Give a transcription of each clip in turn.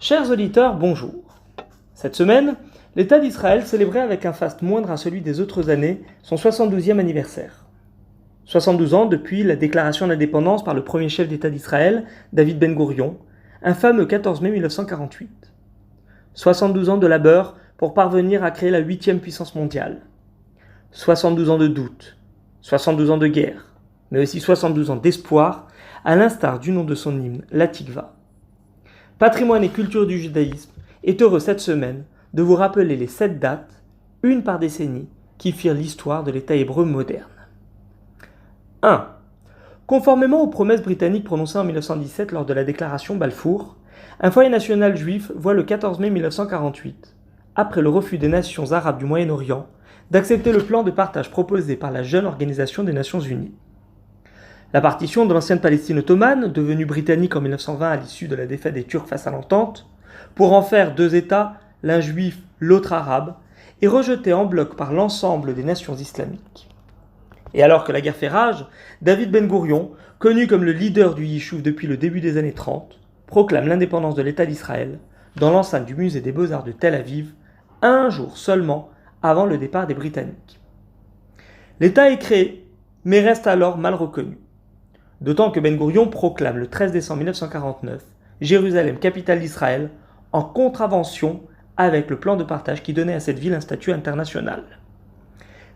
Chers auditeurs, bonjour. Cette semaine, l'État d'Israël célébrait avec un faste moindre à celui des autres années son 72e anniversaire. 72 ans depuis la déclaration d'indépendance par le premier chef d'État d'Israël, David Ben Gourion, un fameux 14 mai 1948. 72 ans de labeur pour parvenir à créer la 8e puissance mondiale. 72 ans de doute, 72 ans de guerre, mais aussi 72 ans d'espoir, à l'instar du nom de son hymne, la Tikva. Patrimoine et culture du judaïsme est heureux cette semaine de vous rappeler les 7 dates, une par décennie, qui firent l'histoire de l'État hébreu moderne. 1. Conformément aux promesses britanniques prononcées en 1917 lors de la déclaration Balfour, un foyer national juif voit le 14 mai 1948, après le refus des nations arabes du Moyen-Orient, d'accepter le plan de partage proposé par la jeune Organisation des Nations Unies. La partition de l'ancienne Palestine ottomane, devenue britannique en 1920 à l'issue de la défaite des Turcs face à l'Entente, pour en faire 2 États, l'un juif, l'autre arabe, est rejetée en bloc par l'ensemble des nations islamiques. Et alors que la guerre fait rage, David Ben Gourion, connu comme le leader du Yishuv depuis le début des années 30, proclame l'indépendance de l'État d'Israël dans l'enceinte du musée des Beaux-Arts de Tel Aviv, un jour seulement avant le départ des Britanniques. L'État est créé, mais reste alors mal reconnu. D'autant que Ben Gourion proclame le 13 décembre 1949 Jérusalem, capitale d'Israël, en contravention avec le plan de partage qui donnait à cette ville un statut international.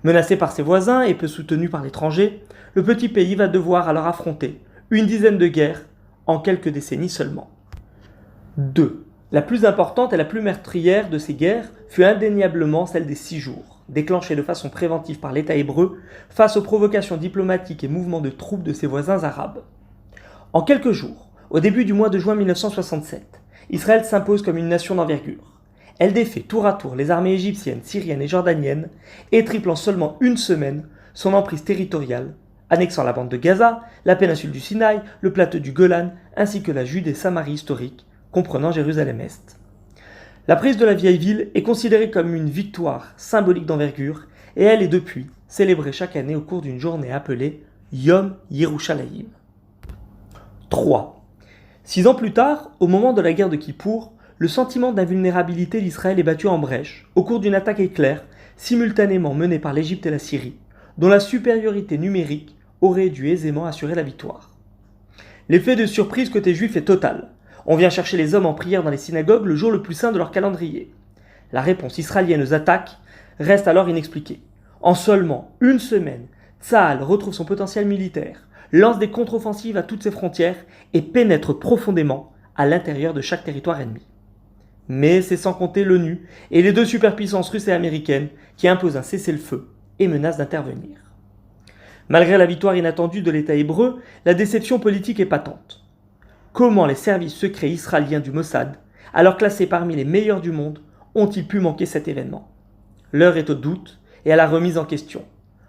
Menacé par ses voisins et peu soutenu par l'étranger, le petit pays va devoir alors affronter une dizaine de guerres en quelques décennies seulement. 2. La plus importante et la plus meurtrière de ces guerres fut indéniablement celle des 6 jours, déclenchée de façon préventive par l'État hébreu face aux provocations diplomatiques et mouvements de troupes de ses voisins arabes. En quelques jours, au début du mois de juin 1967, Israël s'impose comme une nation d'envergure. Elle défait tour à tour les armées égyptiennes, syriennes et jordaniennes et triple en seulement une semaine son emprise territoriale, annexant la bande de Gaza, la péninsule du Sinaï, le plateau du Golan ainsi que la Judée Samarie historique, comprenant Jérusalem-Est. La prise de la vieille ville est considérée comme une victoire symbolique d'envergure et elle est depuis célébrée chaque année au cours d'une journée appelée Yom Yerushalayim. 3. 6 ans plus tard, au moment de la guerre de Kippour, le sentiment d'invulnérabilité d'Israël est battu en brèche au cours d'une attaque éclair simultanément menée par l'Égypte et la Syrie, dont la supériorité numérique aurait dû aisément assurer la victoire. L'effet de surprise côté juif est total. On vient chercher les hommes en prière dans les synagogues le jour le plus saint de leur calendrier. La réponse israélienne aux attaques reste alors inexpliquée. En seulement une semaine, Tsahal retrouve son potentiel militaire, lance des contre-offensives à toutes ses frontières et pénètre profondément à l'intérieur de chaque territoire ennemi. Mais c'est sans compter l'ONU et les 2 superpuissances russes et américaines qui imposent un cessez-le-feu et menacent d'intervenir. Malgré la victoire inattendue de l'État hébreu, la déception politique est patente. Comment les services secrets israéliens du Mossad, alors classés parmi les meilleurs du monde, ont-ils pu manquer cet événement ? L'heure est au doute et à la remise en question.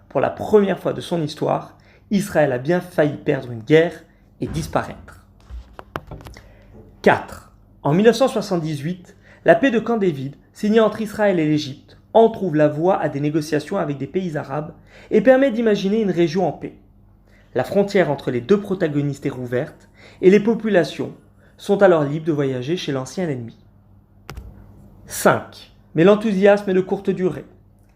Pour la première fois de son histoire, Israël a bien failli perdre une guerre et disparaître. 4. En 1978, la paix de Camp David, signée entre Israël et l'Égypte, entrouvre la voie à des négociations avec des pays arabes et permet d'imaginer une région en paix. La frontière entre les 2 protagonistes est rouverte et les populations sont alors libres de voyager chez l'ancien ennemi. 5. Mais l'enthousiasme est de courte durée.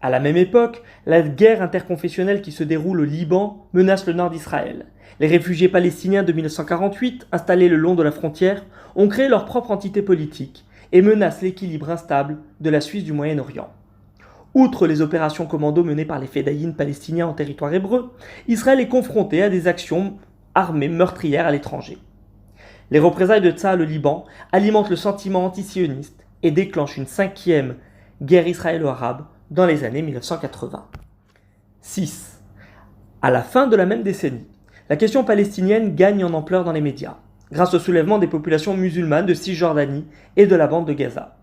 À la même époque, la guerre interconfessionnelle qui se déroule au Liban menace le nord d'Israël. Les réfugiés palestiniens de 1948, installés le long de la frontière, ont créé leur propre entité politique et menacent l'équilibre instable de la Suisse du Moyen-Orient. Outre les opérations commando menées par les fédayines palestiniens en territoire hébreu, Israël est confronté à des actions armées meurtrières à l'étranger. Les représailles de Tsahal au Liban alimentent le sentiment antisioniste et déclenchent une 5e guerre israélo-arabe dans les années 1980. 6. À la fin de la même décennie, la question palestinienne gagne en ampleur dans les médias, grâce au soulèvement des populations musulmanes de Cisjordanie et de la bande de Gaza.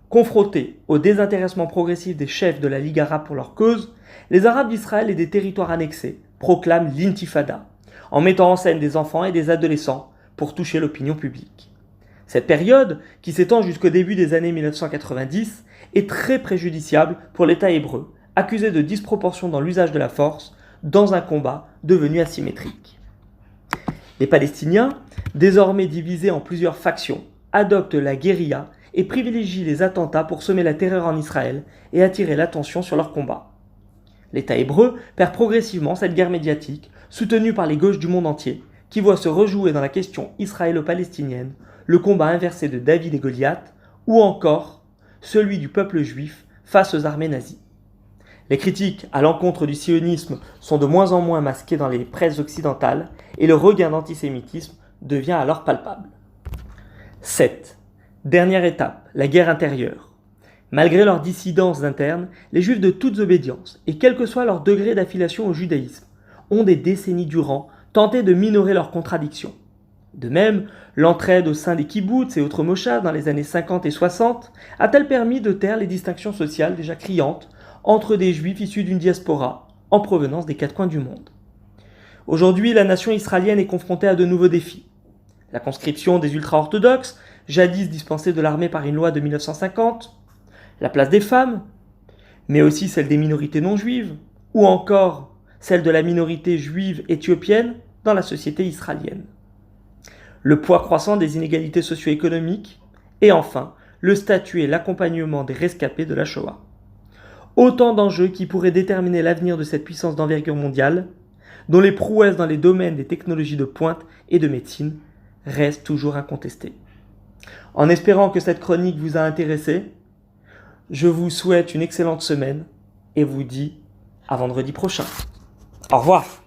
Confrontés au désintéressement progressif des chefs de la Ligue arabe pour leur cause, les Arabes d'Israël et des territoires annexés proclament l'intifada, en mettant en scène des enfants et des adolescents pour toucher l'opinion publique. Cette période, qui s'étend jusqu'au début des années 1990, est très préjudiciable pour l'État hébreu, accusé de disproportion dans l'usage de la force dans un combat devenu asymétrique. Les Palestiniens, désormais divisés en plusieurs factions, adopte la guérilla et privilégie les attentats pour semer la terreur en Israël et attirer l'attention sur leur combat. L'État hébreu perd progressivement cette guerre médiatique, soutenue par les gauches du monde entier, qui voient se rejouer dans la question israélo-palestinienne le combat inversé de David et Goliath, ou encore celui du peuple juif face aux armées nazies. Les critiques à l'encontre du sionisme sont de moins en moins masquées dans les presses occidentales et le regain d'antisémitisme devient alors palpable. 7. Dernière étape, la guerre intérieure. Malgré leurs dissidences internes, les Juifs de toutes obédiences, et quel que soit leur degré d'affiliation au judaïsme, ont des décennies durant tenté de minorer leurs contradictions. De même, l'entraide au sein des kibboutz et autres moshas dans les années 50 et 60 a-t-elle permis de taire les distinctions sociales déjà criantes entre des Juifs issus d'une diaspora en provenance des quatre coins du monde. Aujourd'hui, la nation israélienne est confrontée à de nouveaux défis. La conscription des ultra-orthodoxes, jadis dispensée de l'armée par une loi de 1950, la place des femmes, mais aussi celle des minorités non juives, ou encore celle de la minorité juive éthiopienne dans la société israélienne. Le poids croissant des inégalités socio-économiques, et enfin, le statut et l'accompagnement des rescapés de la Shoah. Autant d'enjeux qui pourraient déterminer l'avenir de cette puissance d'envergure mondiale, dont les prouesses dans les domaines des technologies de pointe et de médecine restent toujours incontestées. En espérant que cette chronique vous a intéressé, je vous souhaite une excellente semaine et vous dis à vendredi prochain. Au revoir.